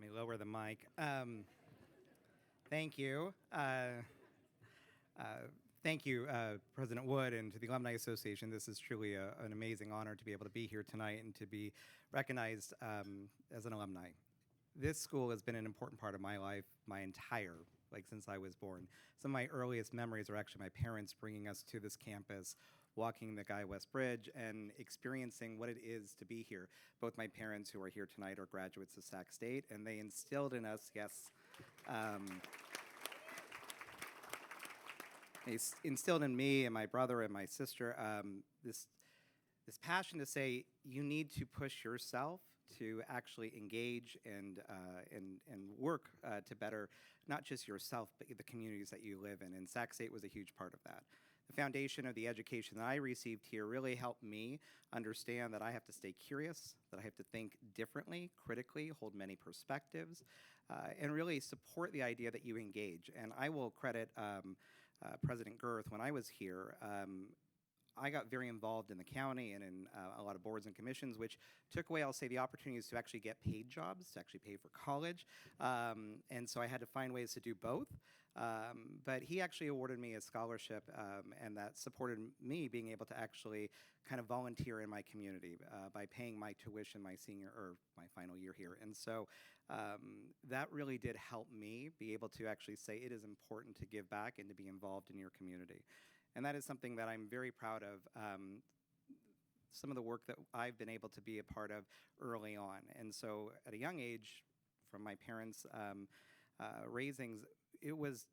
Let me lower the mic. Thank you. Thank you, President Wood, and to the Alumni Association. This is truly an amazing honor to be able to be here tonight and to be recognized as an alumni. This school has been an important part of my life, since I was born. Some of my earliest memories are actually my parents bringing us to this campus, walking the Guy West Bridge, and experiencing what it is to be here. Both my parents, who are here tonight, are graduates of Sac State, and they instilled in us, they instilled in me and my brother and my sister this passion to say you need to push yourself to actually engage and work to better not just yourself but the communities that you live in. And Sac State was a huge part of that. The foundation of the education that I received here really helped me understand that I have to stay curious, that I have to think differently, critically, hold many perspectives, and really support the idea that you engage. And I will credit President Girth. When I was here, I got very involved in the county and in a lot of boards and commissions, which took away, I'll say, the opportunities to actually get paid jobs, to actually pay for college. And so I had to find ways to do both. But he actually awarded me a scholarship, and that supported me being able to actually kind of volunteer in my community by paying my tuition my final year here. And so that really did help me be able to actually say it is important to give back and to be involved in your community. And that is something that I'm very proud of, some of the work that I've been able to be a part of early on. And so at a young age, from my parents' raisings, it was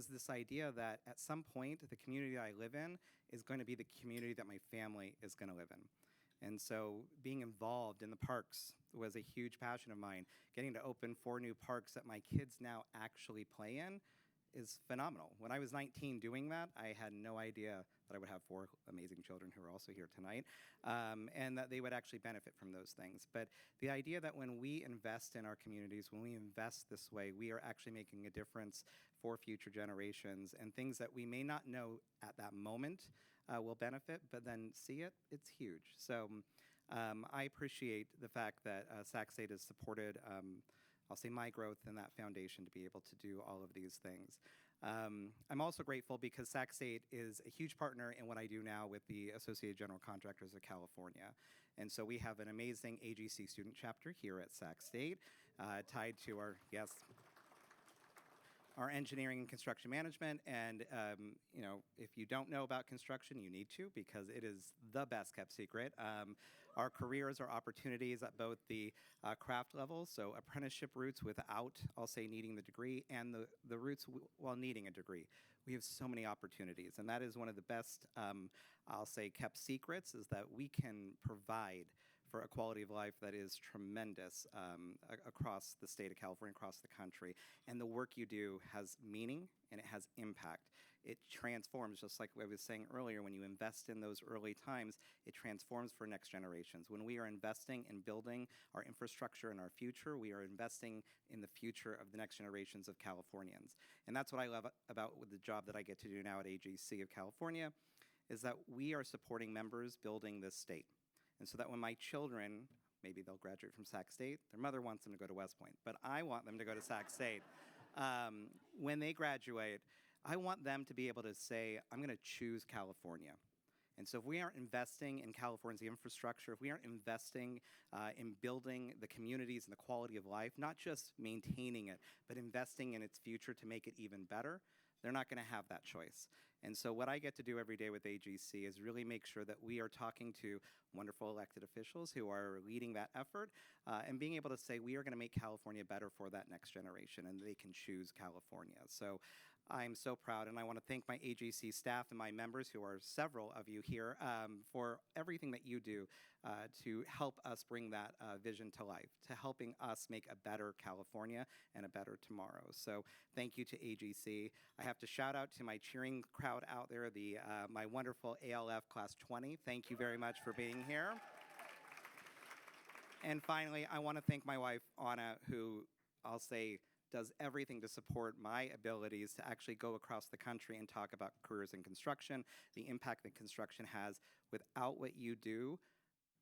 this idea that at some point, the community I live in is going to be the community that my family is going to live in. And so being involved in the parks was a huge passion of mine. Getting to open 4 new parks that my kids now actually play in is phenomenal. When I was 19 doing that, I had no idea that I would have 4 amazing children who are also here tonight, and that they would actually benefit from those things. But the idea that when we invest in our communities, when we invest this way, we are actually making a difference for future generations, and things that we may not know at that moment will benefit, but then see it, it's huge. So I appreciate the fact that Sac State has supported I'll say my growth in that foundation to be able to do all of these things. I'm also grateful because Sac State is a huge partner in what I do now with the Associated General Contractors of California. And so we have an amazing AGC student chapter here at Sac State, tied to our engineering and construction management. And if you don't know about construction, you need to, because it is the best kept secret. Our careers are opportunities at both the craft level, so apprenticeship routes without, I'll say, needing the degree, and the routes while needing a degree. We have so many opportunities, and that is one of the best, I'll say, kept secrets, is that we can provide for a quality of life that is tremendous across the state of California, across the country. And the work you do has meaning and it has impact. It transforms, just like I was saying earlier, when you invest in those early times, it transforms for next generations. When we are investing in building our infrastructure and our future, we are investing in the future of the next generations of Californians. And that's what I love about the job that I get to do now at AGC of California, is that we are supporting members building this state. And so that when my children, maybe they'll graduate from Sac State, their mother wants them to go to West Point, but I want them to go to Sac State. When they graduate, I want them to be able to say, I'm going to choose California. And so if we aren't investing in California's infrastructure, if we aren't investing in building the communities and the quality of life, not just maintaining it, but investing in its future to make it even better, they're not going to have that choice. And so what I get to do every day with AGC is really make sure that we are talking to wonderful elected officials who are leading that effort and being able to say we are going to make California better for that next generation, and they can choose California. So I'm so proud, and I want to thank my AGC staff and my members, who are several of you here, for everything that you do to help us bring that vision to life, to helping us make a better California and a better tomorrow. So thank you to AGC. I have to shout out to my cheering crowd out there, my wonderful ALF Class 20. Thank you very much for being here. And finally, I want to thank my wife, Anna, who I'll say does everything to support my abilities to actually go across the country and talk about careers in construction, the impact that construction has. Without what you do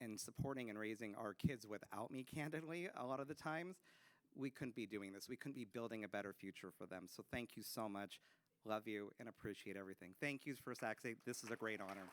and supporting and raising our kids without me, candidly, a lot of the times, we couldn't be doing this. We couldn't be building a better future for them. So thank you so much. Love you and appreciate everything. Thank you for Saxe. This is a great honor.